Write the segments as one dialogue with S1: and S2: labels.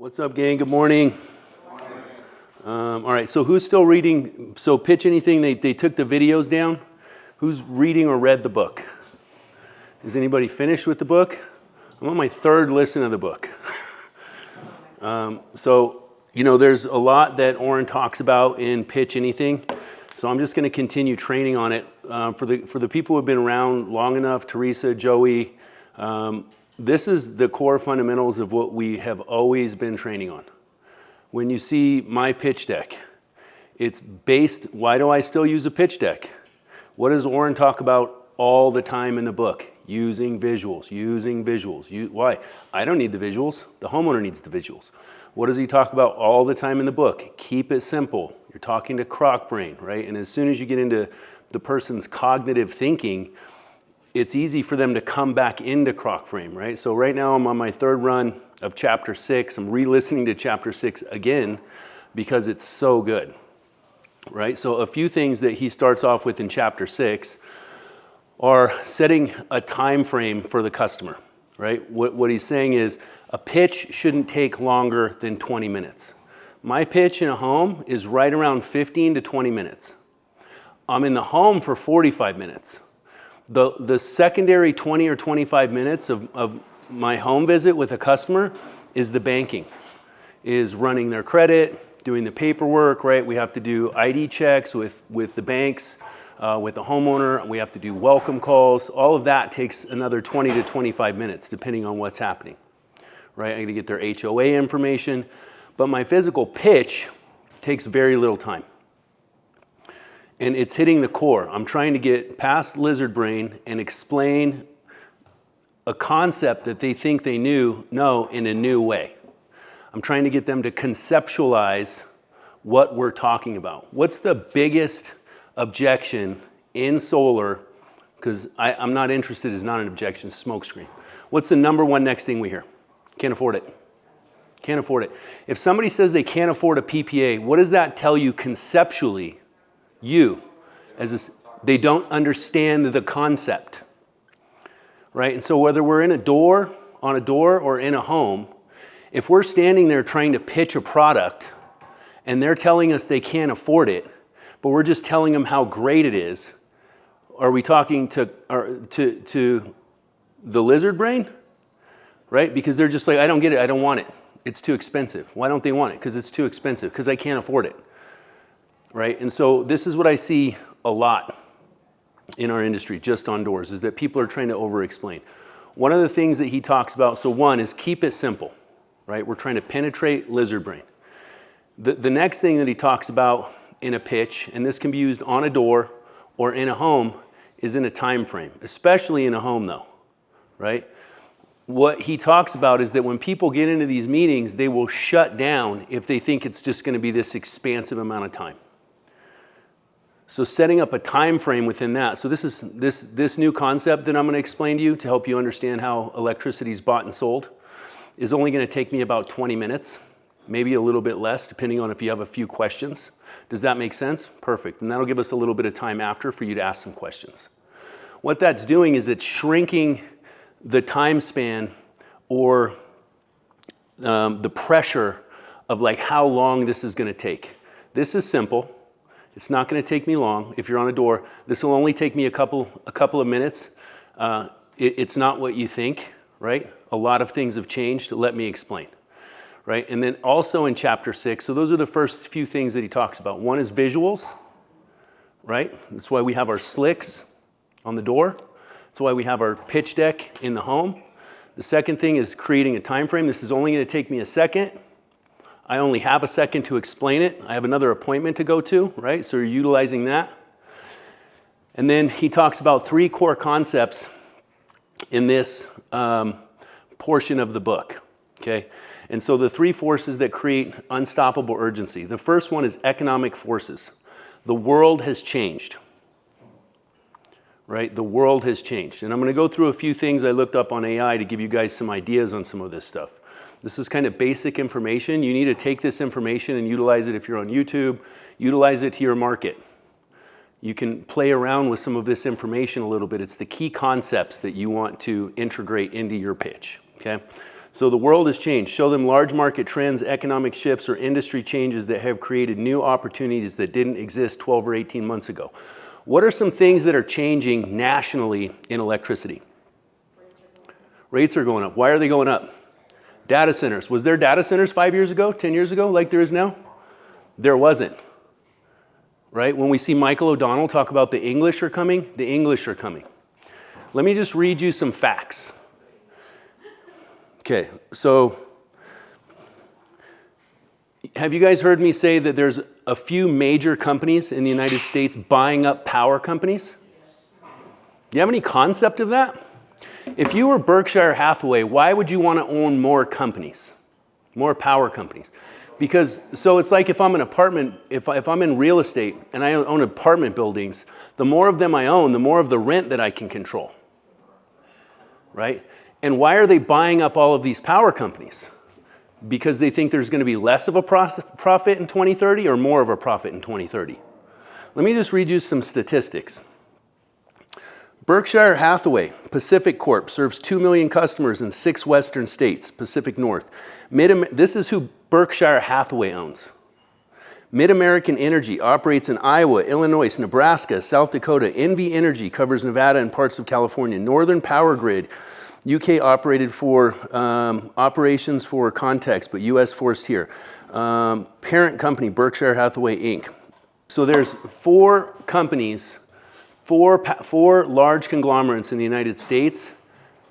S1: What's up, gang? Good morning. All right, so who's still reading? So Pitch Anything, they took the videos down. Who's reading or read the book? Is anybody finished with the book? I'm on my third listen of the book. So, you know, there's a lot that Oren talks about in Pitch Anything. So I'm just going to continue training on it. For the people who have been around long enough, Teresa, Joey, this is the core fundamentals of what we have always been training on. When you see my pitch deck, it's based, why do I still use a pitch deck? What does Oren talk about all the time in the book? Using visuals, using visuals. Why? I don't need the visuals. The homeowner needs the visuals. What does he talk about all the time in the book? Keep it simple. You're talking to Croc Brain, right? And as soon as you get into the person's cognitive thinking, it's easy for them to come back into Croc Frame, right? So right now I'm on my third run of chapter 6. I'm re-listening to chapter 6 again because it's so good, right? So a few things that he starts off with in chapter 6 are setting a time frame for the customer, right? What he's saying is a pitch shouldn't take longer than 20 minutes. My pitch in a home is right around 15 to 20 minutes. I'm in the home for 45 minutes. The secondary 20 or 25 minutes of my home visit with a customer is the banking, is running their credit, doing the paperwork, right? We have to do ID checks with the banks, with the homeowner. We have to do welcome calls. All of that takes another 20 to 25 minutes, depending on what's happening, right? I got to get their HOA information. But my physical pitch takes very little time. And it's hitting the core. I'm trying to get past lizard brain and explain a concept that they think they know in a new way. I'm trying to get them to conceptualize what we're talking about. What's the biggest objection in solar? Because I'm not interested, is not an objection, smokescreen. What's the number one next thing we hear? Can't afford it. Can't afford it. If somebody says they can't afford a PPA, what does that tell you conceptually? They don't understand the concept, right? And so whether we're on a door or in a home, if we're standing there trying to pitch a product and they're telling us they can't afford it, but we're just telling them how great it is, are we talking to the lizard brain, right? Because they're just like, I don't get it, I don't want it. It's too expensive. Why don't they want it? Because it's too expensive, because I can't afford it. Right? And so this is what I see a lot in our industry, just on doors, is that people are trying to over-explain. One of the things that he talks about, so one is keep it simple, right? We're trying to penetrate lizard brain. The next thing that he talks about in a pitch, and this can be used on a door or in a home, is in a time frame, especially in a home though, right? What he talks about is that when people get into these meetings, they will shut down if they think it's just going to be this expansive amount of time. So setting up a time frame within that. So this is this new concept that I'm going to explain to you to help you understand how electricity is bought and sold is only going to take me about 20 minutes, maybe a little bit less, depending on if you have a few questions. Does that make sense? Perfect. And that'll give us a little bit of time after for you to ask some questions. What that's doing is it's shrinking the time span or the pressure of like how long this is going to take. This is simple. It's not going to take me long. If you're on a door, this will only take me a couple of minutes. It's not what you think, right? A lot of things have changed. Let me explain, right? And then also in chapter 6, so those are the first few things that he talks about. One is visuals, right? That's why we have our slicks on the door. That's why we have our pitch deck in the home. The second thing is creating a time frame. This is only going to take me a second. I only have a second to explain it. I have another appointment to go to, right? So you're utilizing that. And then he talks about 3 core concepts in this portion of the book, okay? And so the 3 forces that create unstoppable urgency. The first one is economic forces. The world has changed, right? The world has changed. And I'm going to go through a few things I looked up on AI to give you guys some ideas on some of this stuff. This is kind of basic information. You need to take this information and utilize it if you're on YouTube. Utilize it to your market. You can play around with some of this information a little bit. It's the key concepts that you want to integrate into your pitch, okay? So the world has changed. Show them large market trends, economic shifts, or industry changes that have created new opportunities that didn't exist 12 or 18 months ago. What are some things that are changing nationally in electricity? Rates are going up. Why are they going up? Data centers. Was there data centers 5 years ago, 10 years ago, like there is now? There wasn't. Right? When we see Michael O'Donnell talk about the English are coming, the English are coming. Let me just read you some facts. Okay, so have you guys heard me say that there's a few major companies in the United States buying up power companies? Do you have any concept of that? If you were Berkshire Hathaway, why would you want to own more companies, more power companies? Because, so it's like if I'm an apartment, if I'm in real estate and I own apartment buildings, the more of them I own, the more of the rent that I can control, right? And why are they buying up all of these power companies? Because they think there's going to be less of a profit in 2030 or more of a profit in 2030. Let me just read you some statistics. Berkshire Hathaway Pacific Corp serves 2 million customers in 6 western states, Pacific North. This is who Berkshire Hathaway owns. Mid-American Energy operates in Iowa, Illinois, Nebraska, South Dakota. NV Energy covers Nevada and parts of California. Northern Power Grid, UK operated for operations for context, but US forced here. Parent company, Berkshire Hathaway Inc. So there's 4 companies, four large conglomerates in the United States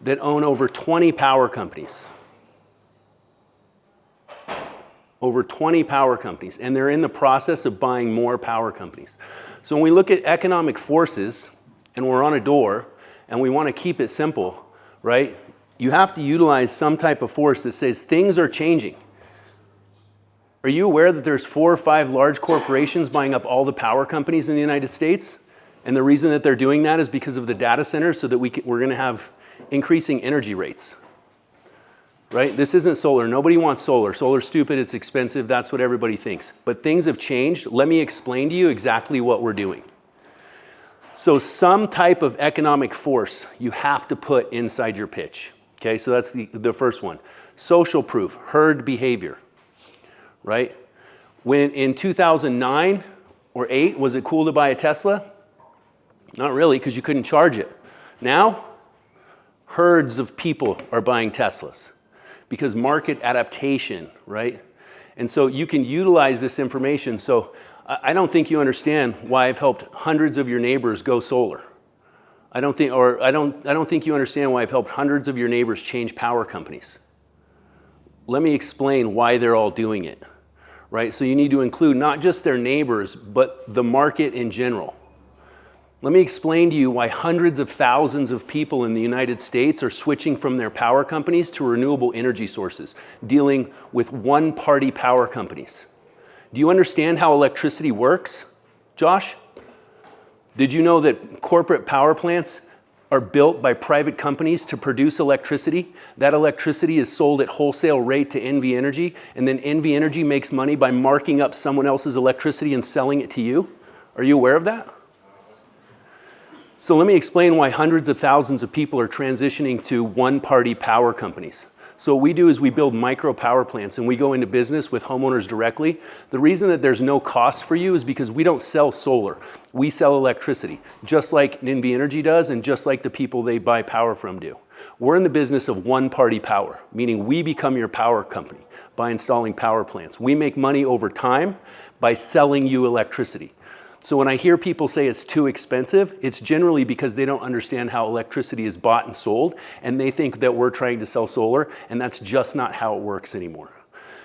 S1: that own over 20 power companies. Over 20 power companies, and they're in the process of buying more power companies. So when we look at economic forces, and we're on a door, and we want to keep it simple, right? You have to utilize some type of force that says things are changing. Are you aware that there's 4 or 5 large corporations buying up all the power companies in the United States? And the reason that they're doing that is because of the data centers, so that we're going to have increasing energy rates. Right? This isn't solar. Nobody wants solar. Solar's stupid, it's expensive, that's what everybody thinks. But things have changed. Let me explain to you exactly what we're doing. So some type of economic force you have to put inside your pitch. Okay, so that's the first one. Social proof, herd behavior. Right? When in 2009 or 8, was it cool to buy a Tesla? Not really, because you couldn't charge it. Now, herds of people are buying Teslas. Because market adaptation, right? And so you can utilize this information. So I don't think you understand why I've helped hundreds of your neighbors go solar. I don't think you understand why I've helped hundreds of your neighbors change power companies. Let me explain why they're all doing it, right? So you need to include not just their neighbors, but the market in general. Let me explain to you why hundreds of thousands of people in the United States are switching from their power companies to renewable energy sources, dealing with one-party power companies. Do you understand how electricity works, Josh? Did you know that corporate power plants are built by private companies to produce electricity? That electricity is sold at wholesale rate to NV Energy, and then NV Energy makes money by marking up someone else's electricity and selling it to you? Are you aware of that? So let me explain why hundreds of thousands of people are transitioning to one-party power companies. So what we do is we build micro power plants, and we go into business with homeowners directly. The reason that there's no cost for you is because we don't sell solar. We sell electricity, just like NV Energy does and just like the people they buy power from do. We're in the business of one-party power, meaning we become your power company by installing power plants. We make money over time by selling you electricity. So when I hear people say it's too expensive, it's generally because they don't understand how electricity is bought and sold, and they think that we're trying to sell solar, and that's just not how it works anymore.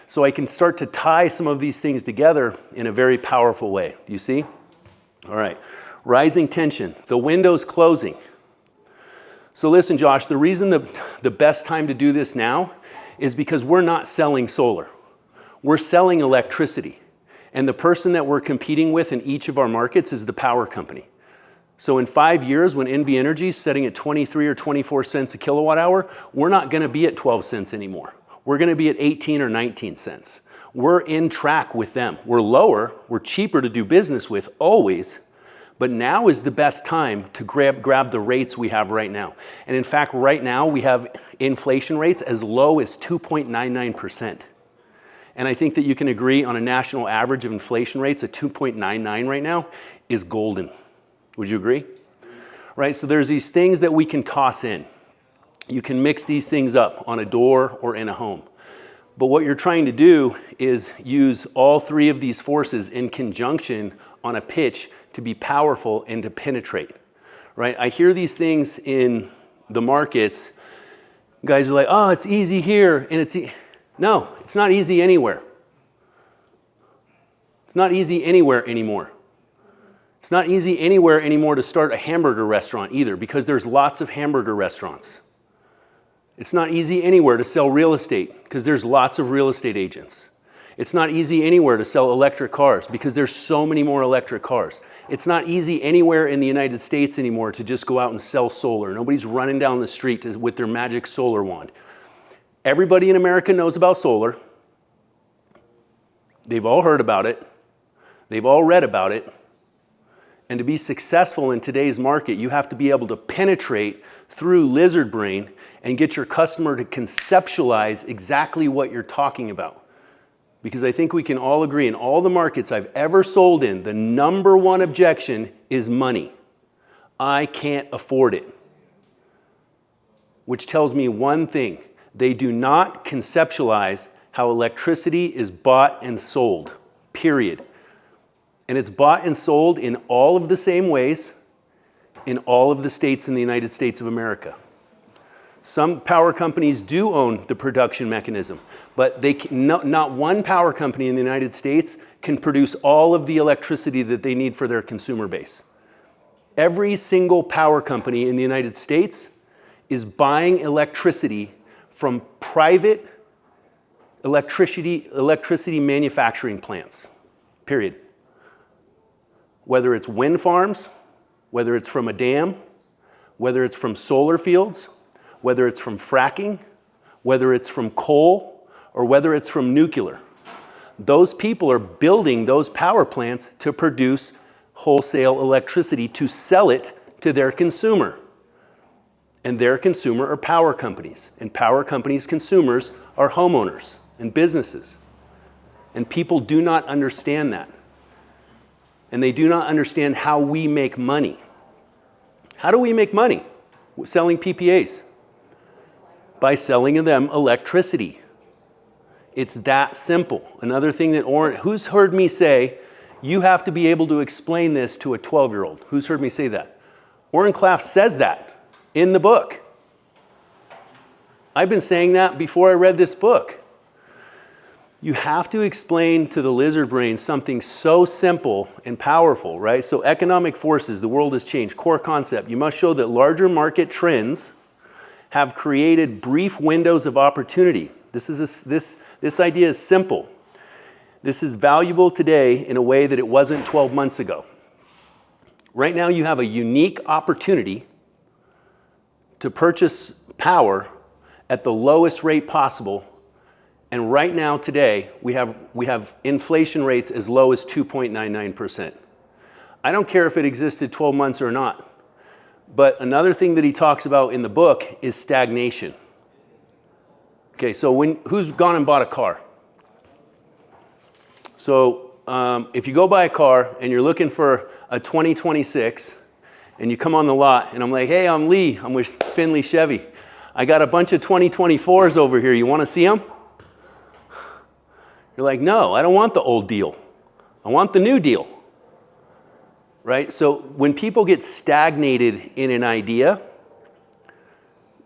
S1: So I can start to tie some of these things together in a very powerful way. Do you see? All right. Rising tension. The window's closing. So listen, Josh, the reason the best time to do this now is because we're not selling solar. We're selling electricity. And the person that we're competing with in each of our markets is the power company. So in 5 years, when NV Energy is setting at 23 or 24 cents a kilowatt hour, we're not going to be at 12 cents anymore. We're going to be at 18 or 19 cents. We're in track with them. We're lower, we're cheaper to do business with always, But now is the best time to grab the rates we have right now. And in fact, right now we have inflation rates as low as 2.99%. And I think that you can agree on a national average of inflation rates at 2.99 right now is golden. Would you agree? Right, so there's these things that we can toss in. You can mix these things up on a door or in a home. But what you're trying to do is use all three of these forces in conjunction on a pitch to be powerful and to penetrate, right? I hear these things in the markets. Guys are like, oh, it's easy here, and no, it's not easy anywhere. It's not easy anywhere anymore. It's not easy anywhere anymore to start a hamburger restaurant either, because there's lots of hamburger restaurants. It's not easy anywhere to sell real estate, because there's lots of real estate agents. It's not easy anywhere to sell electric cars, because there's so many more electric cars. It's not easy anywhere in the United States anymore to just go out and sell solar. Nobody's running down the street with their magic solar wand. Everybody in America knows about solar. They've all heard about it. They've all read about it. And to be successful in today's market, you have to be able to penetrate through lizard brain and get your customer to conceptualize exactly what you're talking about. Because I think we can all agree in all the markets I've ever sold in, the number one objection is money. I can't afford it. Which tells me one thing. They do not conceptualize how electricity is bought and sold, period. And it's bought and sold in all of the same ways in all of the states in the United States of America. Some power companies do own the production mechanism, but not one power company in the United States can produce all of the electricity that they need for their consumer base. Every single power company in the United States is buying electricity from private electricity manufacturing plants, period. Whether it's wind farms, whether it's from a dam, whether it's from solar fields, whether it's from fracking, whether it's from coal, or whether it's from nuclear. Those people are building those power plants to produce wholesale electricity to sell it to their consumer. And their consumer are power companies. And power companies' consumers are homeowners and businesses. And people do not understand that. And they do not understand how we make money. How do we make money? Selling PPAs. By selling them electricity. It's that simple. Another thing that Oren, who's heard me say, you have to be able to explain this to a 12-year-old? Who's heard me say that? Oren Klaff says that in the book. I've been saying that before I read this book. You have to explain to the lizard brain something so simple and powerful, right? So economic forces, the world has changed. Core concept, you must show that larger market trends have created brief windows of opportunity. This idea is simple. This is valuable today in a way that it wasn't 12 months ago. Right now you have a unique opportunity to purchase power at the lowest rate possible. And right now today we have inflation rates as low as 2.99%. I don't care if it existed 12 months or not. But another thing that he talks about in the book is stagnation. Okay, so who's gone and bought a car? So if you go buy a car and you're looking for a 2026 and you come on the lot and I'm like, hey, I'm Lee, I'm with Finley Chevy. I got a bunch of 2024s over here, you want to see them? You're like, no, I don't want the old deal. I want the new deal. Right? So when people get stagnated in an idea,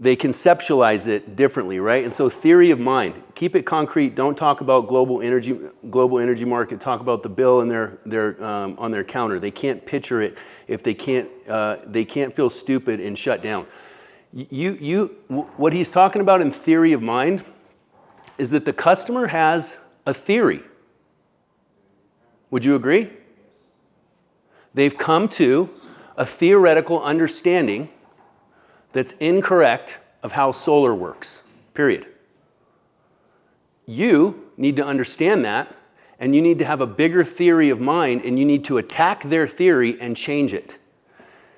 S1: they conceptualize it differently, right? And so theory of mind, keep it concrete. Don't talk about global energy market. Talk about the bill and on their counter. They can't picture it if they can't feel stupid and shut down. What he's talking about in theory of mind is that the customer has a theory. Would you agree? They've come to a theoretical understanding that's incorrect of how solar works, period. You need to understand that And you need to have a bigger theory of mind, and you need to attack their theory and change it.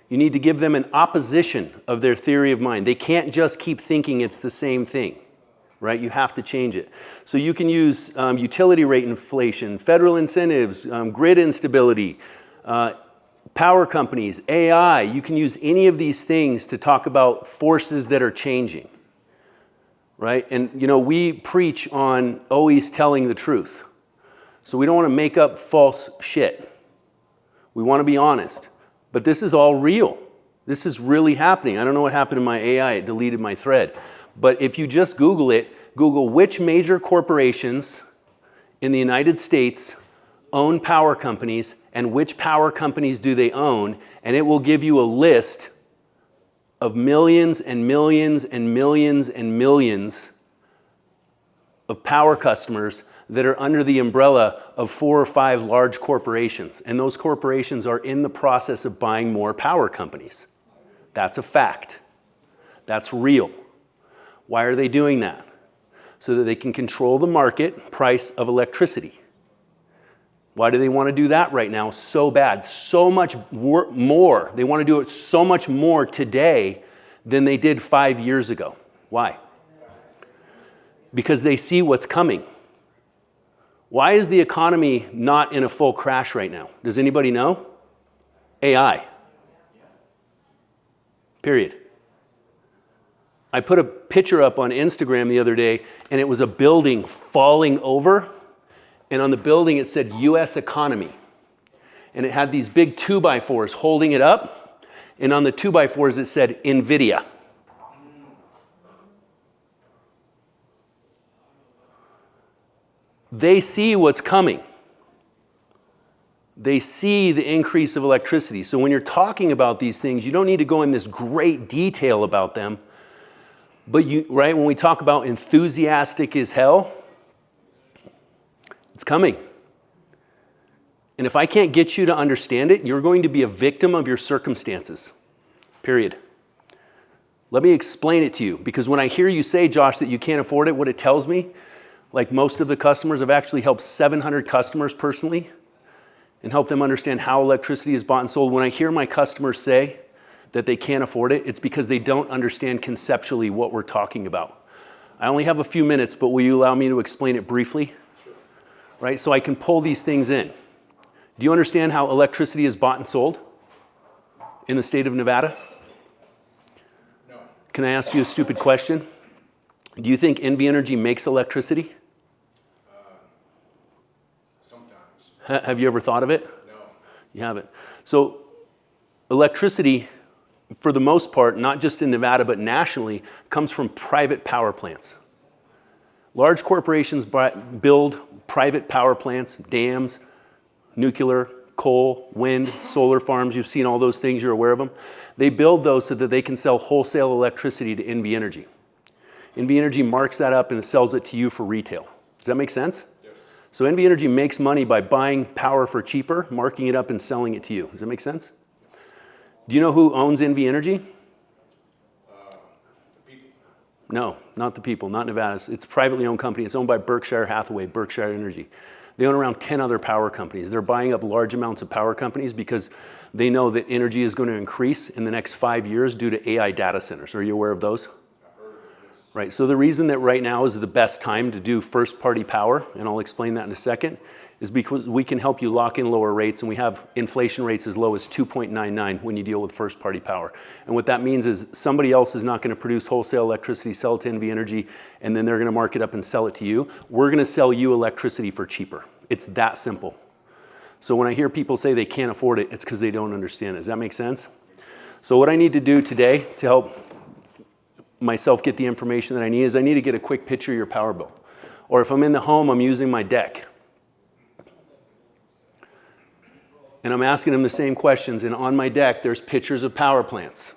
S1: You need to give them an opposition of their theory of mind. They can't just keep thinking it's the same thing, right? You have to change it. So you can use utility rate inflation, federal incentives, grid instability, power companies, AI. You can use any of these things to talk about forces that are changing, right? And we preach on always telling the truth. So we don't want to make up false shit. We want to be honest. But this is all real. This is really happening. I don't know what happened to my AI. It deleted my thread. But if you just Google it, Google which major corporations in the United States own power companies and which power companies do they own, and it will give you a list of millions and millions and millions and millions of power customers that are under the umbrella of 4 or 5 large corporations. And those corporations are in the process of buying more power companies. That's a fact. That's real. Why are they doing that? So that they can control the market price of electricity. Why do they want to do that right now so bad? So much more. They want to do it so much more today than they did 5 years ago. Why? Because they see what's coming. Why is the economy not in a full crash right now? Does anybody know? AI. Period. I put a picture up on Instagram the other day, and it was a building falling over, and on the building it said US economy. And it had these big 2x4s holding it up, and on the 2x4s it said NVIDIA. They see what's coming. They see the increase of electricity. So when you're talking about these things, you don't need to go in this great detail about them. But right, when we talk about enthusiastic as hell, it's coming. And if I can't get you to understand it, you're going to be a victim of your circumstances. Period. Let me explain it to you. Because when I hear you say, Josh, that you can't afford it, what it tells me, like most of the customers, I've actually helped 700 customers personally and helped them understand how electricity is bought and sold. When I hear my customers say that they can't afford it, it's because they don't understand conceptually what we're talking about. I only have a few minutes, but will you allow me to explain it briefly? Sure. Right, so I can pull these things in. Do you understand how electricity is bought and sold in the state of Nevada?
S2: No.
S1: Can I ask you a stupid question? Do you think NV Energy makes electricity?
S2: Sometimes.
S1: Have you ever thought of it?
S2: No.
S1: You haven't. So electricity, for the most part, not just in Nevada, but nationally, comes from private power plants. Large corporations build private power plants, dams, nuclear, coal, wind, solar farms. You've seen all those things, you're aware of them. They build those so that they can sell wholesale electricity to NV Energy. NV Energy marks that up and sells it to you for retail. Does that make sense?
S2: Yes.
S1: So NV Energy makes money by buying power for cheaper, marking it up and selling it to you. Does that make sense? Do you know who owns NV Energy?
S2: The people.
S1: No, not the people, not Nevada. It's a privately owned company. It's owned by Berkshire Hathaway, Berkshire Energy. They own around 10 other power companies. They're buying up large amounts of power companies because they know that energy is going to increase in the next 5 years due to AI data centers. Are you aware of those? Right, so the reason that right now is the best time to do first-party power, and I'll explain that in a second, is because we can help you lock in lower rates, and we have inflation rates as low as 2.99 when you deal with first-party power. And what that means is somebody else is not going to produce wholesale electricity, sell it to NV Energy, and then they're going to mark it up and sell it to you. We're going to sell you electricity for cheaper. It's that simple. So when I hear people say they can't afford it, it's because they don't understand it. Does that make sense? So what I need to do today to help myself get the information that I need is I need to get a quick picture of your power bill. Or if I'm in the home, I'm using my deck. And I'm asking them the same questions, and on my deck there's pictures of power plants.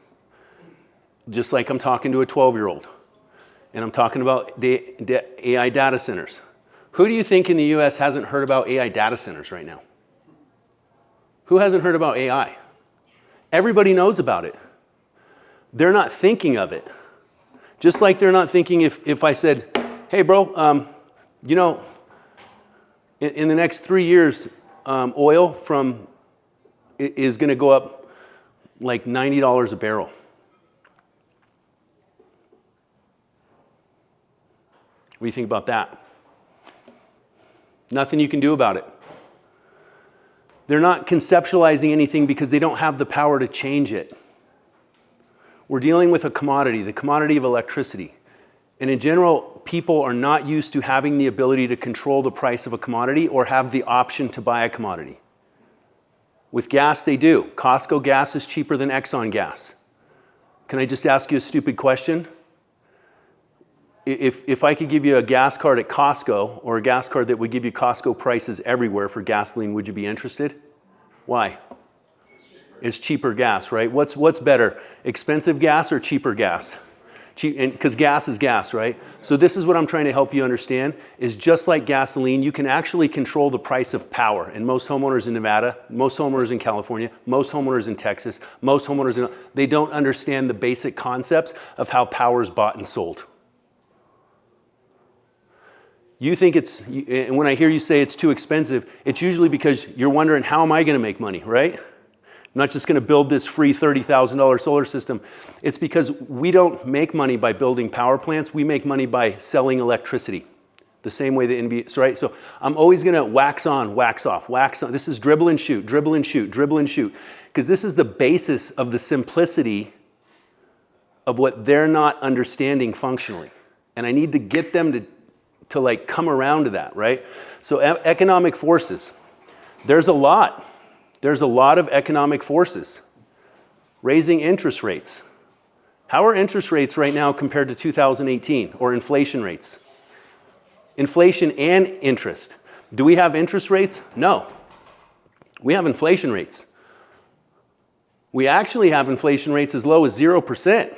S1: Just like I'm talking to a 12-year-old. And I'm talking about the AI data centers. Who do you think in the US hasn't heard about AI data centers right now? Who hasn't heard about AI? Everybody knows about it. They're not thinking of it. Just like they're not thinking if I said, hey bro, you know, In the next 3 years, oil is going to go up like $90 a barrel. What do you think about that? Nothing you can do about it. They're not conceptualizing anything because they don't have the power to change it. We're dealing with a commodity, the commodity of electricity. And in general, people are not used to having the ability to control the price of a commodity or have the option to buy a commodity. With gas, they do. Costco gas is cheaper than Exxon gas. Can I just ask you a stupid question? If I could give you a gas card at Costco or a gas card that would give you Costco prices everywhere for gasoline, would you be interested? Why? It's cheaper gas, right? What's better, expensive gas or cheaper gas? Because gas is gas, right? So this is what I'm trying to help you understand, is just like gasoline, you can actually control the price of power. And most homeowners in Nevada, most homeowners in California, most homeowners in Texas, most homeowners they don't understand the basic concepts of how power is bought and sold. You think and when I hear you say it's too expensive, it's usually because you're wondering, how am I going to make money, right? I'm not just going to build this free $30,000 solar system. It's because we don't make money by building power plants. We make money by selling electricity. The same way the NBA, right? So I'm always going to wax on, wax off, wax on. This is dribble and shoot, dribble and shoot, dribble and shoot. Because this is the basis of the simplicity of what they're not understanding functionally. And I need to get them to like come around to that, right? So economic forces, there's a lot of economic forces. Raising interest rates. How are interest rates right now compared to 2018, or inflation rates? Inflation and interest. Do we have interest rates? No. We have inflation rates. We actually have inflation rates as low as 0%.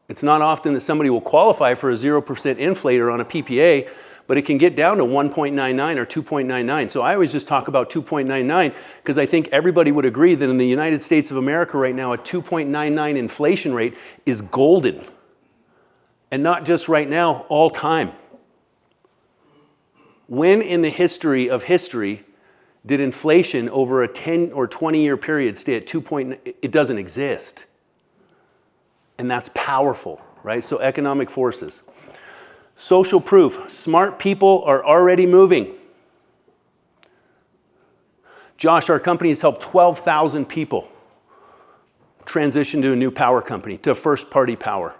S1: It's not often that somebody will qualify for a 0% inflator on a PPA, but it can get down to 1.99 or 2.99. So I always just talk about 2.99 because I think everybody would agree that in the United States of America right now, a 2.99 inflation rate is golden. And not just right now, all time. When in the history of history did inflation over a 10 or 20 year period stay at 2.9? It doesn't exist. And that's powerful, right? So economic forces. Social proof. Smart people are already moving. Josh, our company has helped 12,000 people transition to a new power company, to first-party power.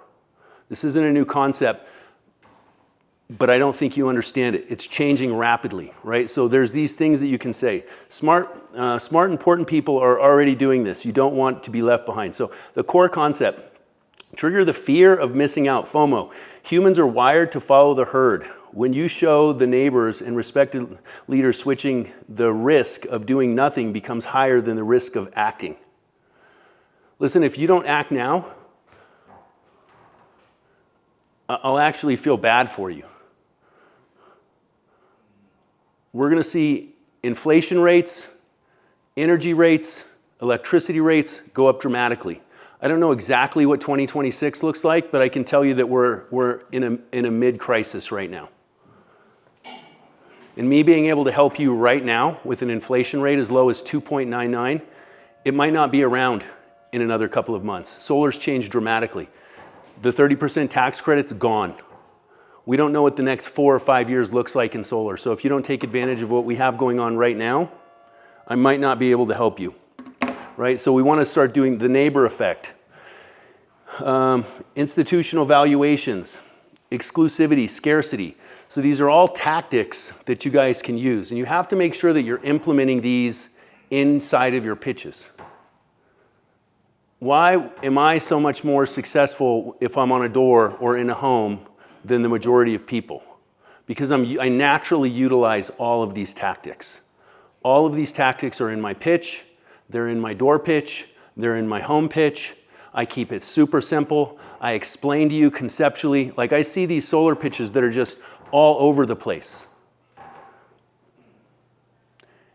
S1: This isn't a new concept, but I don't think you understand it. It's changing rapidly, right? So there's these things that you can say. Smart, important people are already doing this. You don't want to be left behind. So the core concept. Trigger the fear of missing out, FOMO. Humans are wired to follow the herd. When you show the neighbors and respected leaders switching, the risk of doing nothing becomes higher than the risk of acting. Listen, if you don't act now, I'll actually feel bad for you. We're going to see inflation rates, energy rates, electricity rates go up dramatically. I don't know exactly what 2026 looks like, but I can tell you that we're in a mid-crisis right now. And me being able to help you right now with an inflation rate as low as 2.99, it might not be around in another couple of months. Solar's changed dramatically. The 30% tax credit's gone. We don't know what the next 4 or 5 years looks like in solar. So if you don't take advantage of what we have going on right now, I might not be able to help you. Right? So we want to start doing the neighbor effect. Institutional valuations, exclusivity, scarcity. So these are all tactics that you guys can use. And you have to make sure that you're implementing these inside of your pitches. Why am I so much more successful if I'm on a door or in a home than the majority of people? Because I naturally utilize all of these tactics. All of these tactics are in my pitch. They're in my door pitch, they're in my home pitch. I keep it super simple. I explain to you conceptually. Like I see these solar pitches that are just all over the place.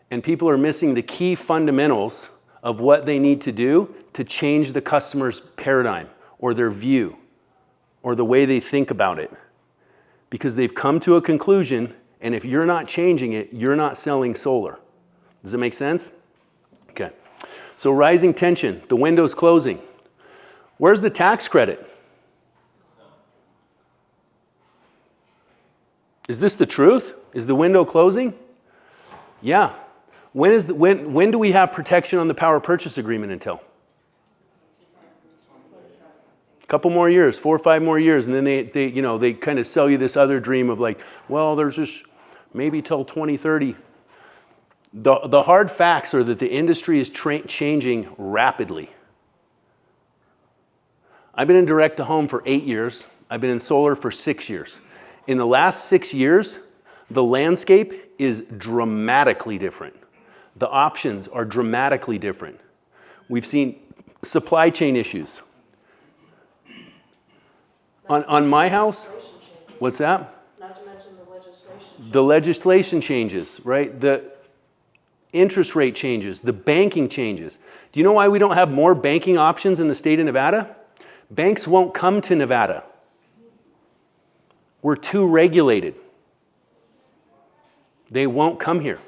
S1: And people are missing the key fundamentals of what they need to do to change the customer's paradigm or their view or the way they think about it. Because they've come to a conclusion And if you're not changing it, you're not selling solar. Does it make sense? Okay. So rising tension, the window's closing. Where's the tax credit? Is this the truth? Is the window closing? Yeah. When do we have protection on the power purchase agreement until? A couple more years, 4 or 5 more years, and then they kind of sell you this other dream of like, well, there's just maybe till 2030. The hard facts are that the industry is changing rapidly. I've been in direct to home for 8 years. I've been in solar for 6 years. In the last 6 years, the landscape is dramatically different. The options are dramatically different. We've seen supply chain issues. On my house, what's that?
S3: Not to mention the legislation.
S1: The legislation changes, right? The interest rate changes, the banking changes. Do you know why we don't have more banking options in the state of Nevada? Banks won't come to Nevada. We're too regulated. They won't come here.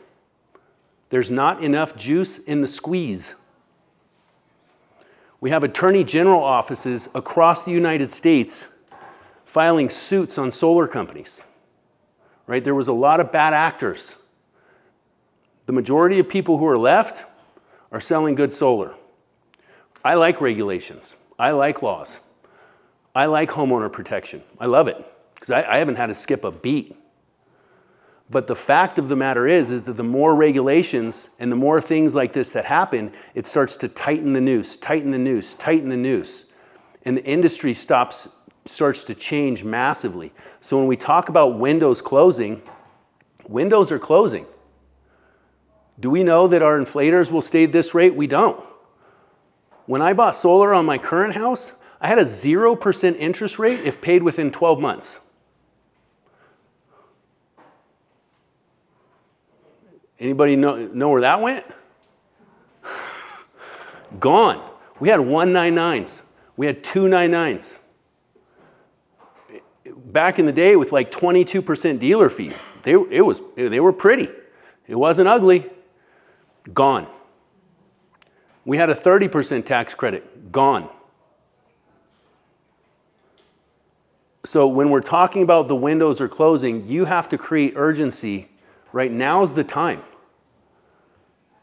S1: There's not enough juice in the squeeze. We have attorney general offices across the United States filing suits on solar companies, right? There was a lot of bad actors. The majority of people who are left are selling good solar. I like regulations. I like laws. I like homeowner protection. I love it because I haven't had to skip a beat. But the fact of the matter is that the more regulations and the more things like this that happen, it starts to tighten the noose, tighten the noose, tighten the noose. And the industry starts to change massively. So when we talk about windows closing, windows are closing. Do we know that our inflators will stay at this rate? We don't. When I bought solar on my current house, I had a 0% interest rate if paid within 12 months. Anybody know where that went? Gone. We had 199s. We had 299s. Back in the day with like 22% dealer fees. They were pretty. It wasn't ugly. Gone. We had a 30% tax credit. Gone. So when we're talking about the windows are closing, you have to create urgency. Right now is the time.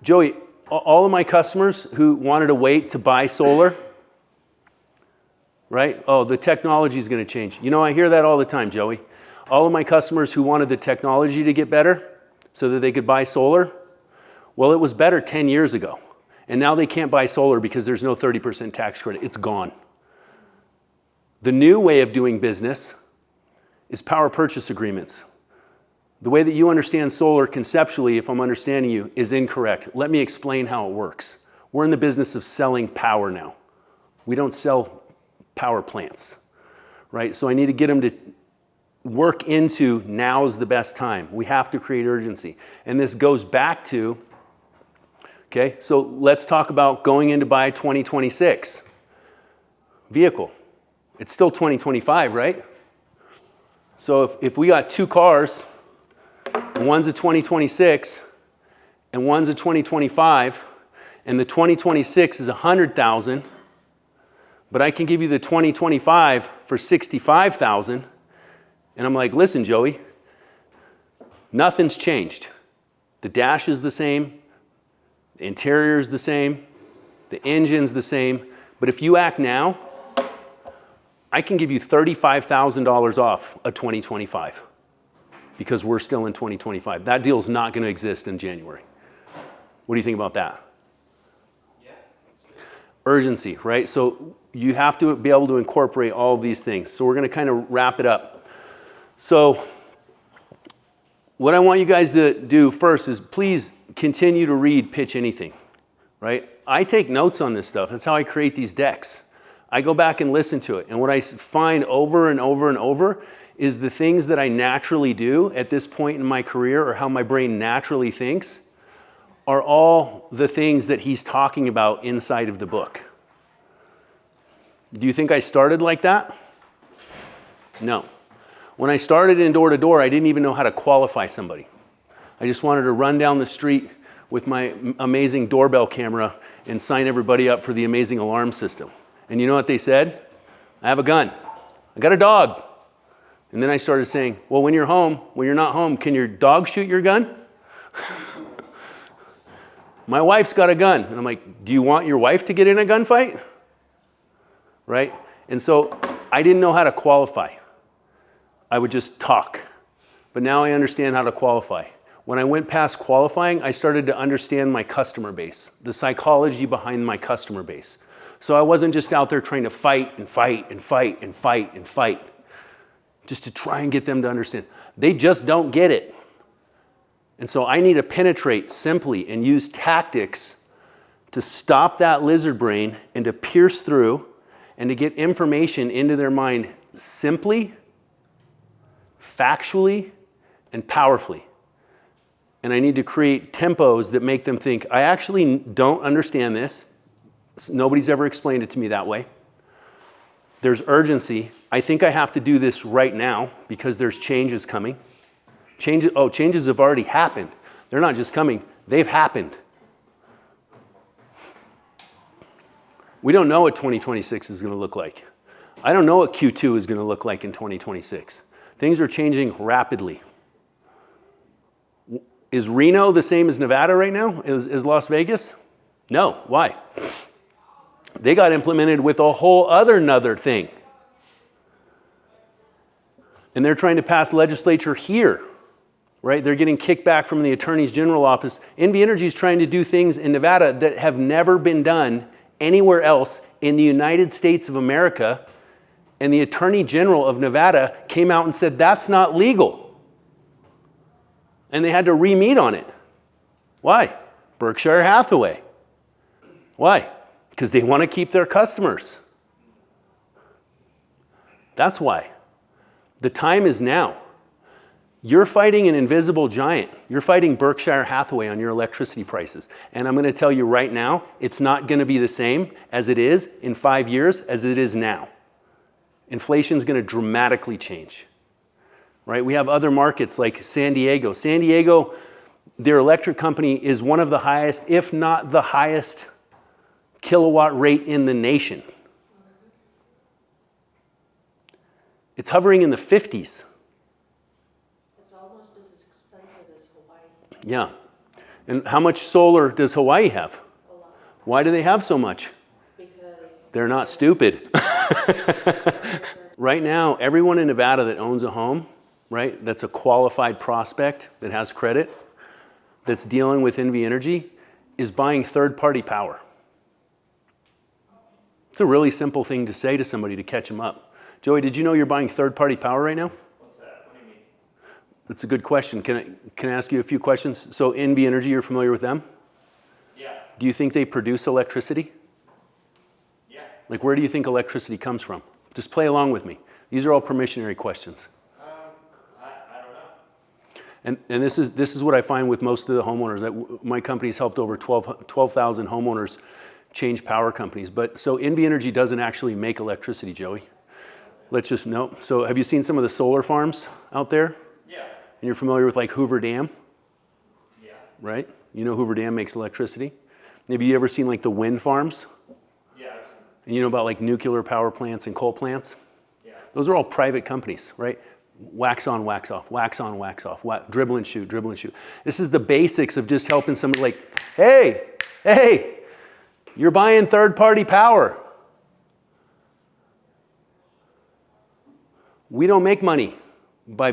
S1: Joey, all of my customers who wanted to wait to buy solar, right? Oh, the technology is going to change. You know, I hear that all the time, Joey. All of my customers who wanted the technology to get better so that they could buy solar, well, it was better 10 years ago. And now they can't buy solar because there's no 30% tax credit. It's gone. The new way of doing business is power purchase agreements. The way that you understand solar conceptually, if I'm understanding you, is incorrect. Let me explain how it works. We're in the business of selling power now. We don't sell power plants, right? So I need to get them to work into now's the best time. We have to create urgency. And this goes back to, okay, so let's talk about going in to buy 2026 vehicle. It's still 2025, right? So if we got 2 cars, and one's a 2026 and one's a 2025, and the 2026 is 100,000, but I can give you the 2025 for 65,000, and I'm like, listen, Joey, nothing's changed. The dash is the same, the interior is the same, the engine's the same, but if you act now, I can give you $35,000 off a 2025 because we're still in 2025. That deal is not going to exist in January. What do you think about that? Yeah. Urgency, right? So you have to be able to incorporate all of these things. So we're going to kind of wrap it up. So what I want you guys to do first is please continue to read Pitch Anything, right? I take notes on this stuff. That's how I create these decks. I go back and listen to it. And what I find over and over and over is the things that I naturally do at this point in my career, or how my brain naturally thinks, are all the things that he's talking about inside of the book. Do you think I started like that? No. When I started in door-to-door, I didn't even know how to qualify somebody. I just wanted to run down the street with my amazing doorbell camera and sign everybody up for the amazing alarm system. And you know what they said? I have a gun. I got a dog. And then I started saying, well, when you're home, when you're not home, can your dog shoot your gun? My wife's got a gun. And I'm like, do you want your wife to get in a gunfight? Right? And so I didn't know how to qualify. I would just talk. But now I understand how to qualify. When I went past qualifying, I started to understand my customer base, the psychology behind my customer base. So I wasn't just out there trying to fight and fight and fight and fight and fight, just to try and get them to understand. They just don't get it. And so I need to penetrate simply and use tactics to stop that lizard brain and to pierce through and to get information into their mind simply, factually, and powerfully. And I need to create tempos that make them think, I actually don't understand this. Nobody's ever explained it to me that way. There's urgency. I think I have to do this right now because there's changes coming. Changes have already happened. They're not just coming, they've happened. We don't know what 2026 is going to look like. I don't know what Q2 is going to look like in 2026. Things are changing rapidly. Is Reno the same as Nevada right now? Is Las Vegas? No. Why? They got implemented with a whole other thing. And they're trying to pass legislature here, right? They're getting kickback from the Attorney's General office. NV Energy is trying to do things in Nevada that have never been done anywhere else in the United States of America. And the Attorney General of Nevada came out and said, that's not legal. And they had to re-meet on it. Why? Berkshire Hathaway. Why? Because they want to keep their customers. That's why. The time is now. You're fighting an invisible giant. You're fighting Berkshire Hathaway on your electricity prices. And I'm going to tell you right now, it's not going to be the same as it is in 5 years as it is now. Inflation is going to dramatically change. Right? We have other markets like San Diego. San Diego, their electric company is one of the highest, if not the highest, kilowatt rate in the nation. It's hovering in the 50s.
S3: It's almost as expensive as Hawaii.
S1: Yeah. And how much solar does Hawaii have?
S3: A lot.
S1: Why do they have so much?
S3: Because
S1: They're not stupid. Right now, everyone in Nevada that owns a home, right, that's a qualified prospect that has credit, that's dealing with NV Energy, is buying third-party power. It's a really simple thing to say to somebody to catch them up. Joey, did you know you're buying third-party power right now?
S4: What's that? What do you mean?
S1: That's a good question. Can I ask you a few questions? So NV Energy, you're familiar with them?
S4: Yeah.
S1: Do you think they produce electricity?
S4: Yeah.
S1: Like, where do you think electricity comes from? Just play along with me. These are all permissionary questions.
S4: I don't know.
S1: And this is what I find with most of the homeowners. My company's helped over 12,000 homeowners change power companies. But so NV Energy doesn't actually make electricity, Joey. Let's just know. So have you seen some of the solar farms out there?
S4: Yeah.
S1: And you're familiar with like Hoover Dam,
S4: Yeah.
S1: right? You know Hoover Dam makes electricity. Have you ever seen like the wind farms?
S4: Yeah. I've seen
S1: And you know about like nuclear power plants and coal plants?
S4: Yeah.
S1: Those are all private companies, right? Wax on, wax off, wax on, wax off, dribble and shoot, dribble and shoot. This is the basics of just helping somebody like, hey, you're buying third-party power. We don't make money by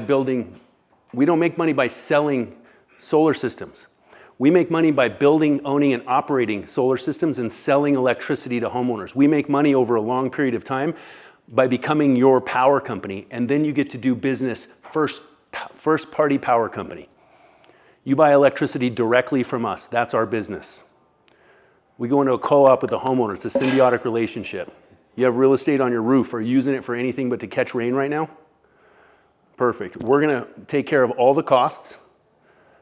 S1: selling solar systems. We make money by building, owning, and operating solar systems and selling electricity to homeowners. We make money over a long period of time by becoming your power company, and then you get to do business first-party power company. You buy electricity directly from us. That's our business. We go into a co-op with the homeowner. It's a symbiotic relationship. You have real estate on your roof. Are you using it for anything but to catch rain right now? Perfect. We're going to take care of all the costs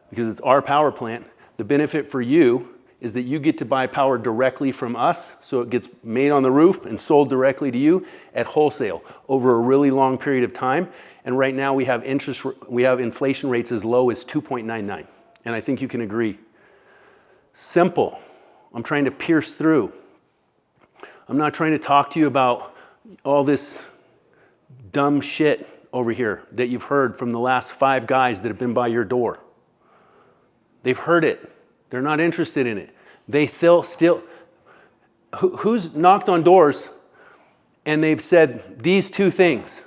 S1: because it's our power plant. The benefit for you is that you get to buy power directly from us, so it gets made on the roof and sold directly to you at wholesale over a really long period of time. And right now we have inflation rates as low as 2.99. And I think you can agree. Simple. I'm trying to pierce through. I'm not trying to talk to you about all this dumb shit over here that you've heard from the last 5 guys that have been by your door. They've heard it. They're not interested in it. They still who's knocked on doors and they've said these 2 things?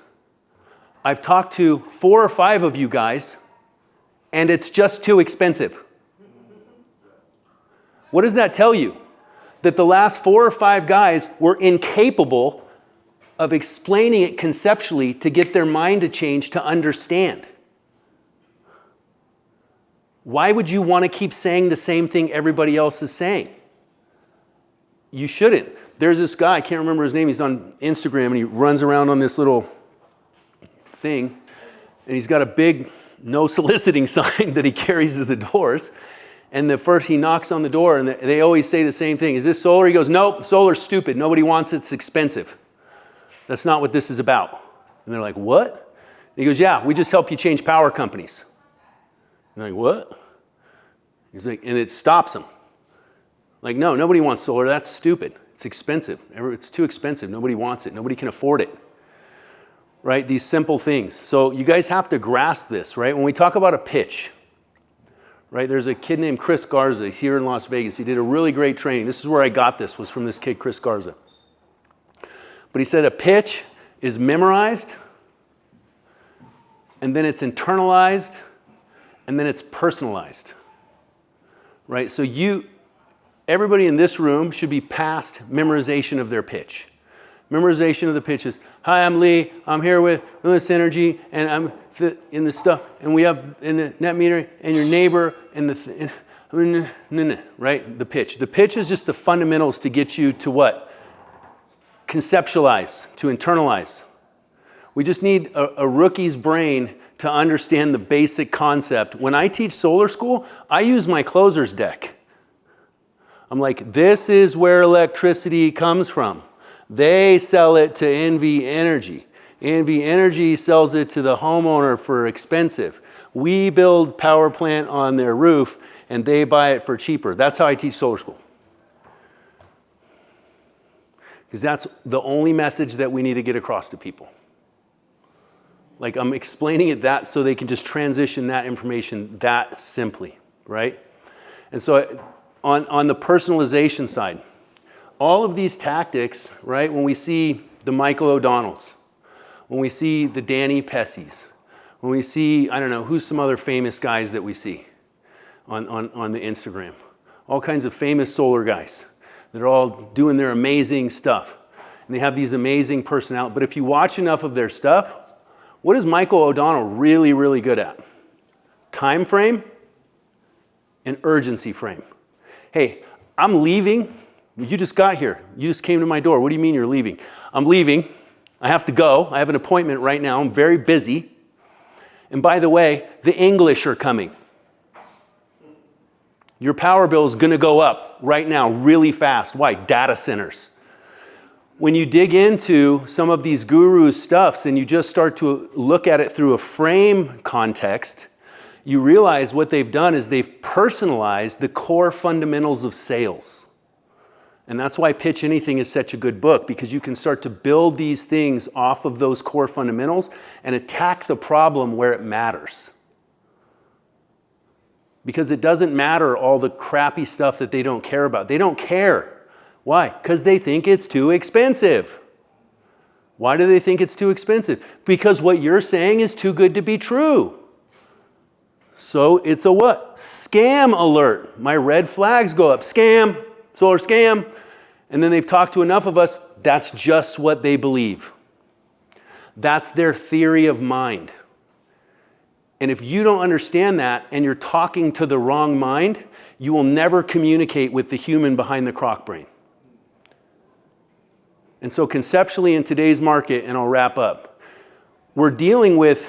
S1: I've talked to 4 or 5 of you guys, and it's just too expensive. What does that tell you? That the last 4 or 5 guys were incapable of explaining it conceptually to get their mind to change to understand. Why would you want to keep saying the same thing everybody else is saying? You shouldn't. There's this guy, I can't remember his name, he's on Instagram and he runs around on this little thing and he's got a big no soliciting sign that he carries to the doors. And the first he knocks on the door and they always say the same thing. Is this solar? He goes, nope, solar's stupid. Nobody wants it, it's expensive. That's not what this is about. And they're like, what? And he goes, yeah, we just help you change power companies. And they're like, what? He's like, and it stops them. Like, no, nobody wants solar. That's stupid. It's expensive. It's too expensive. Nobody wants it. Nobody can afford it. Right? These simple things. So you guys have to grasp this, right? When we talk about a pitch, right? There's a kid named Chris Garza. He's here in Las Vegas. He did a really great training. This is where I got this, was from this kid, Chris Garza. But he said a pitch is memorized, and then it's internalized, and then it's personalized. Right? So everybody in this room should be past memorization of their pitch. Memorization of the pitch is, hi, I'm Lee. I'm here with this energy, and I'm in the stuff, and we have in the net meter, and your neighbor, and right? The pitch. The pitch is just the fundamentals to get you to what? Conceptualize, to internalize. We just need a rookie's brain to understand the basic concept. When I teach solar school, I use my closer's deck. I'm like, this is where electricity comes from. They sell it to NV Energy. NV Energy sells it to the homeowner for expensive. We build power plant on their roof and they buy it for cheaper. That's how I teach solar school. Because that's the only message that we need to get across to people. Like, I'm explaining it that so they can just transition that information that simply, right? And so on the personalization side, all of these tactics, right, when we see the Michael O'Donnells, when we see the Danny Pessies, when we see, I don't know, who's some other famous guys that we see on the Instagram? All kinds of famous solar guys that are all doing their amazing stuff. And they have these amazing personalities. But if you watch enough of their stuff, what is Michael O'Donnell really, really good at? Time frame and urgency frame. Hey, I'm leaving. You just got here. You just came to my door. What do you mean you're leaving? I'm leaving. I have to go. I have an appointment right now. I'm very busy. And by the way, the English are coming. Your power bill is going to go up right now really fast. Why? Data centers. When you dig into some of these guru stuffs and you just start to look at it through a frame context, you realize what they've done is they've personalized the core fundamentals of sales. And that's why Pitch Anything is such a good book, because you can start to build these things off of those core fundamentals and attack the problem where it matters. Because it doesn't matter all the crappy stuff that they don't care about. They don't care. Why? Because they think it's too expensive. Why do they think it's too expensive? Because what you're saying is too good to be true. So it's a what? Scam alert. My red flags go up. Scam, solar scam. And then they've talked to enough of us, that's just what they believe. That's their theory of mind. And if you don't understand that and you're talking to the wrong mind, you will never communicate with the human behind the croc brain. And so conceptually in today's market, and I'll wrap up, we're dealing with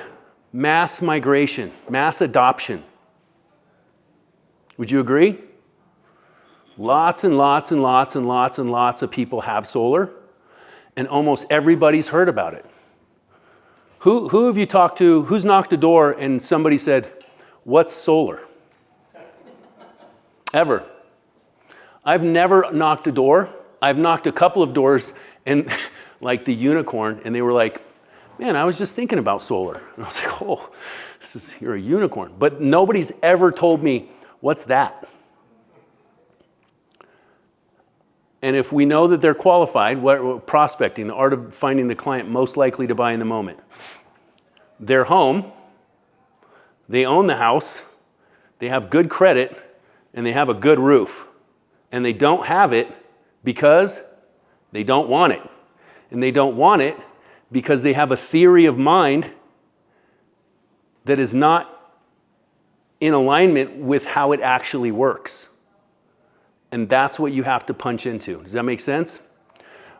S1: mass migration, mass adoption. Would you agree? Lots and lots and lots and lots and lots of people have solar, and almost everybody's heard about it. Who have you talked to, who's knocked a door and somebody said, "What's solar?" Ever. I've never knocked a door. I've knocked a couple of doors and like the unicorn, and they were like, "Man, I was just thinking about solar." And I was like, "Oh, you're a unicorn." But nobody's ever told me, "What's that?" And if we know that they're qualified, prospecting, the art of finding the client most likely to buy in the moment. They're home, they own the house, they have good credit, and they have a good roof. And they don't have it because they don't want it. And they don't want it because they have a theory of mind that is not in alignment with how it actually works. And that's what you have to punch into. Does that make sense?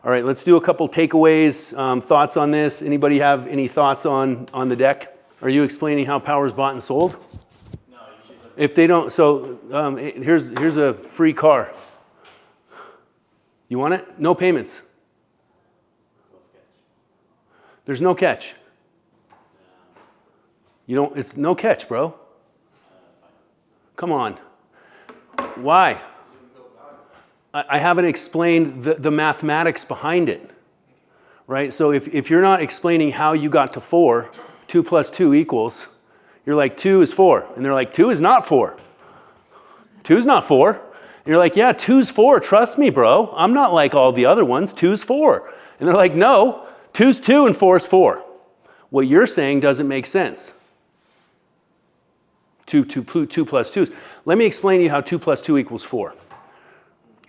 S1: All right, let's do a couple takeaways, thoughts on this. Anybody have any thoughts on the deck? Are you explaining how power is bought and sold?
S4: No, you should look.
S1: If they don't, so here's a free car. You want it? No payments. There's no catch. You don't, it's no catch, bro. Come on. Why? I haven't explained the mathematics behind it, right? So if you're not explaining how you got to 4, 2 plus 2 equals, you're like, 2 is 4. And they're like, 2 is not 4. 2 is not 4. And you're like, yeah, 2's 4. Trust me, bro. I'm not like all the other ones. 2's 4. And they're like, no, 2's 2 and 4's 4. What you're saying doesn't make sense. 2 plus 2. Let me explain to you how 2 plus 2 equals 4.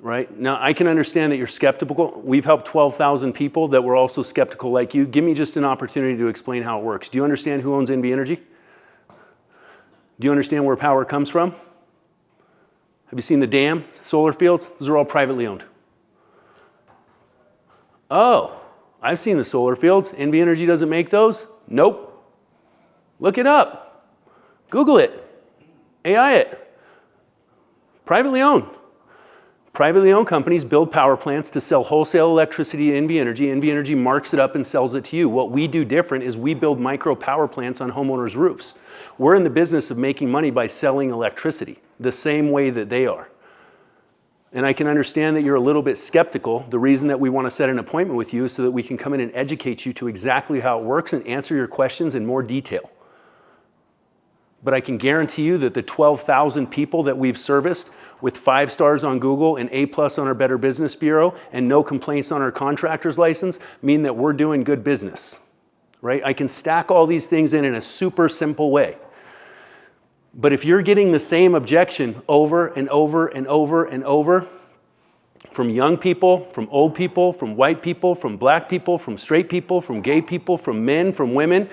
S1: Right? Now, I can understand that you're skeptical. We've helped 12,000 people that were also skeptical like you. Give me just an opportunity to explain how it works. Do you understand who owns NB Energy? Do you understand where power comes from? Have you seen the dam, solar fields? Those are all privately owned. Oh, I've seen the solar fields. NB Energy doesn't make those? Nope. Look it up. Google it. AI it. Privately owned. Privately owned companies build power plants to sell wholesale electricity to NB Energy. NB Energy marks it up and sells it to you. What we do different is we build micro power plants on homeowners' roofs. We're in the business of making money by selling electricity, the same way that they are. And I can understand that you're a little bit skeptical. The reason that we want to set an appointment with you is so that we can come in and educate you to exactly how it works and answer your questions in more detail. But I can guarantee you that the 12,000 people that we've serviced with 5 stars on Google and A+ on our Better Business Bureau and no complaints on our contractor's license mean that we're doing good business, right? I can stack all these things in a super simple way. But if you're getting the same objection over and over and over and over from young people, from old people, from white people, from black people, from straight people, from gay people, from men, from women,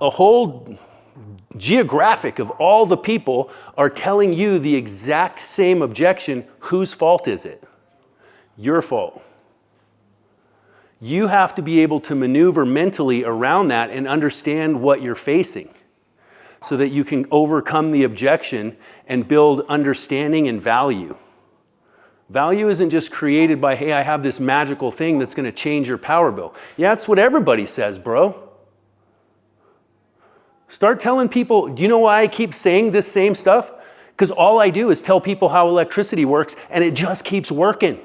S1: a whole geographic of all the people are telling you the exact same objection, whose fault is it? Your fault. You have to be able to maneuver mentally around that and understand what you're facing so that you can overcome the objection and build understanding and value. Value isn't just created by, hey, I have this magical thing that's going to change your power bill. Yeah, that's what everybody says, bro. Start telling people, do you know why I keep saying this same stuff? Because all I do is tell people how electricity works, and it just keeps working.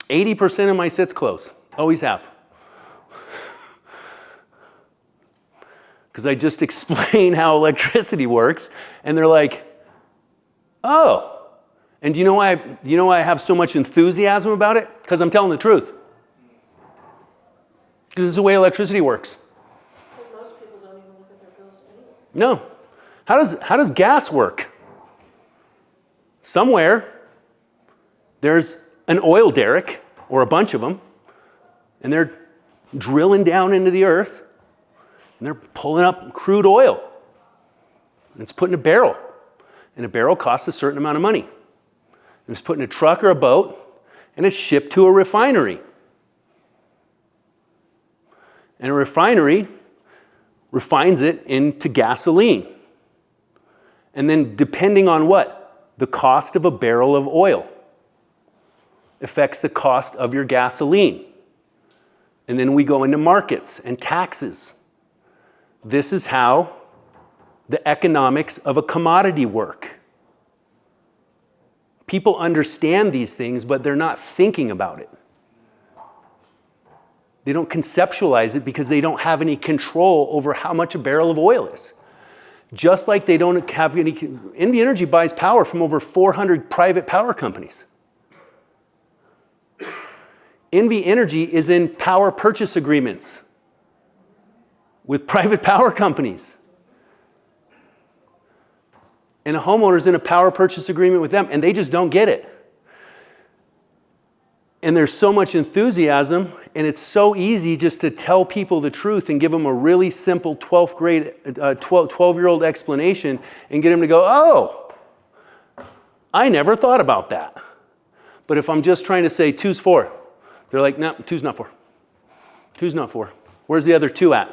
S1: %80 of my sits close. Always have. Because I just explain how electricity works, and they're like, oh. And do you know why I have so much enthusiasm about it? Because I'm telling the truth. Because this is the way electricity works.
S3: But most people don't even look at their bills anyway.
S1: No. How does gas work? Somewhere there's an oil derrick, or a bunch of them, and they're drilling down into the earth, and they're pulling up crude oil. And it's put in a barrel. And a barrel costs a certain amount of money. And it's put in a truck or a boat, and it's shipped to a refinery. And a refinery refines it into gasoline. And then depending on what? The cost of a barrel of oil affects the cost of your gasoline. And then we go into markets and taxes. This is how the economics of a commodity work. People understand these things, but they're not thinking about it. They don't conceptualize it because they don't have any control over how much a barrel of oil is. Just like they don't have any, NV Energy buys power from over 400 private power companies. NV Energy is in power purchase agreements with private power companies. And a homeowner's in a power purchase agreement with them, and they just don't get it. And there's so much enthusiasm, and it's so easy just to tell people the truth and give them a really simple 12-year-old explanation and get them to go, oh, I never thought about that. But if I'm just trying to say 2's 4, they're like, no, 2's not 4. 2's not 4. Where's the other 2 at?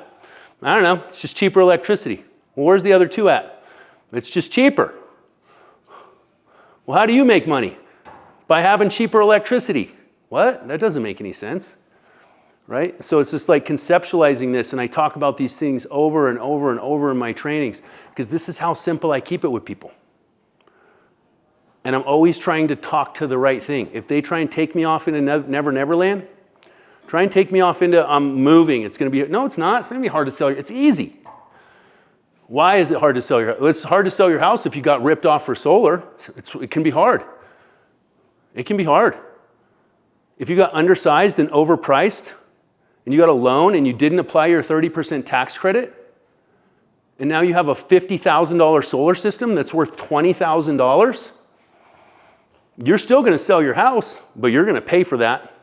S1: I don't know, it's just cheaper electricity. Well, where's the other 2 at? It's just cheaper. Well, how do you make money? By having cheaper electricity. What? That doesn't make any sense, right? So it's just like conceptualizing this, and I talk about these things over and over and over in my trainings because this is how simple I keep it with people. And I'm always trying to talk to the right thing. If they try and take me off into Never Never Land, try and take me off into I'm moving. It's going to be, no, it's not. It's going to be hard to sell. It's easy. Why is it hard to sell your house? Well, it's hard to sell your house if you got ripped off for solar. It can be hard. It can be hard. If you got undersized and overpriced, and you got a loan and you didn't apply your 30% tax credit, and now you have a $50,000 solar system that's worth $20,000, you're still going to sell your house, but you're going to pay for that.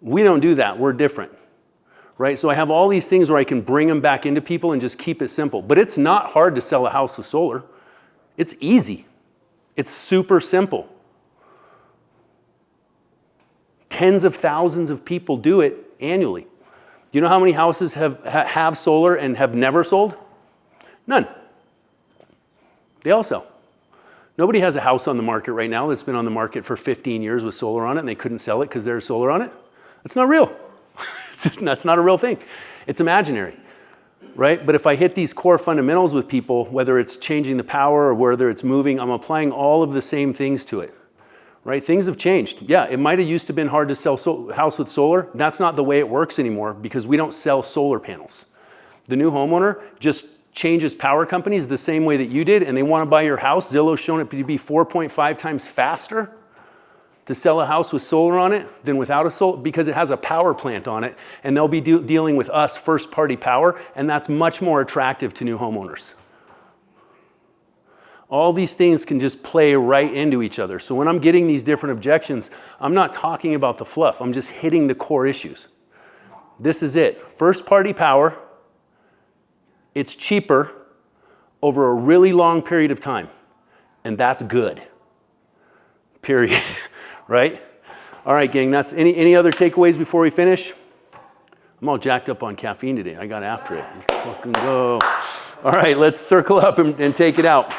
S1: We don't do that. We're different. Right? So I have all these things where I can bring them back into people and just keep it simple. But it's not hard to sell a house with solar. It's easy. It's super simple. Tens of thousands of people do it annually. Do you know how many houses have solar and have never sold? None. They all sell. Nobody has a house on the market right now that's been on the market for 15 years with solar on it and they couldn't sell it because there's solar on it. That's not real. That's not a real thing. It's imaginary, right? But if I hit these core fundamentals with people, whether it's changing the power or whether it's moving, I'm applying all of the same things to it, right? Things have changed. Yeah, it might have used to been hard to sell house with solar. That's not the way it works anymore because we don't sell solar panels. The new homeowner just changes power companies the same way that you did, and they want to buy your house. Zillow's shown it to be 4.5 times faster to sell a house with solar on it than without a solar, because it has a power plant on it, and they'll be dealing with us first-party power, and that's much more attractive to new homeowners. All these things can just play right into each other. So when I'm getting these different objections, I'm not talking about the fluff. I'm just hitting the core issues. This is it. First-party power, it's cheaper over a really long period of time, and that's good. Period. Right? All right, gang, that's any other takeaways before we finish? I'm all jacked up on caffeine today. I got after it. Let's fucking go. All right, let's circle up and take it out.